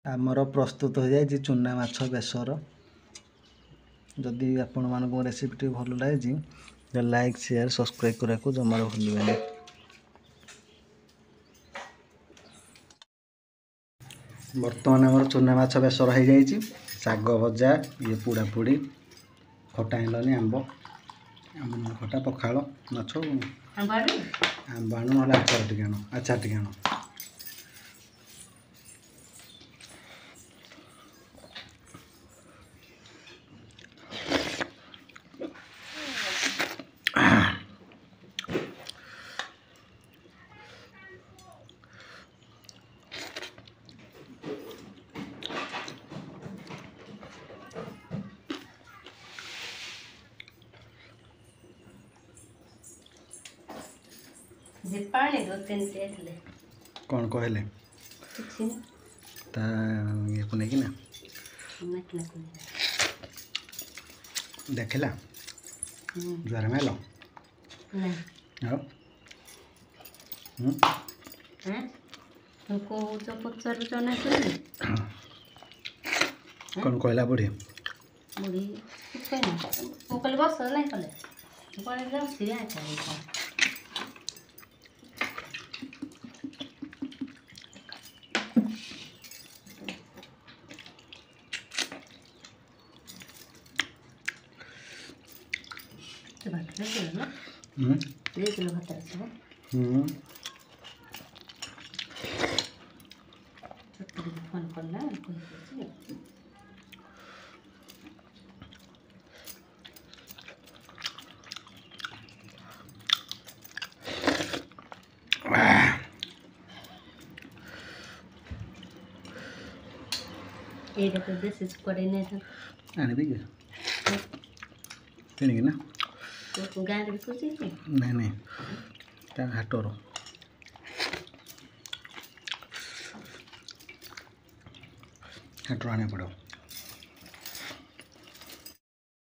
आमर प्रस्तुत हो जाए चूना माछ बेसर। जदि आपण मानक रेसिपीटी भल लगे लाइक शेयर सब्सक्राइब करने को जमार भूलें। बर्तमान आम चूना माछ बेसर हो जाए शाग भजा ये पोड़ा पोड़ी खटा हेलानी आंब आंब खटा पखाड़ माछ आंब आण ना आचार टे आचार टे आण पानी दो तीन कौन कहले ये को नहीं ना देखला ज्वार में लो तुमको जो पचार कौन कहला बुढ़ी बुढ़ी वो कल बस नहीं कले बड़े सिया चाहिए फोन करना ये देखो दिस इज कोऑर्डिनेटर आने भी किनिक ना तो गाँव में कुछ नहीं नहीं हाटर हाटर आने पड़ो।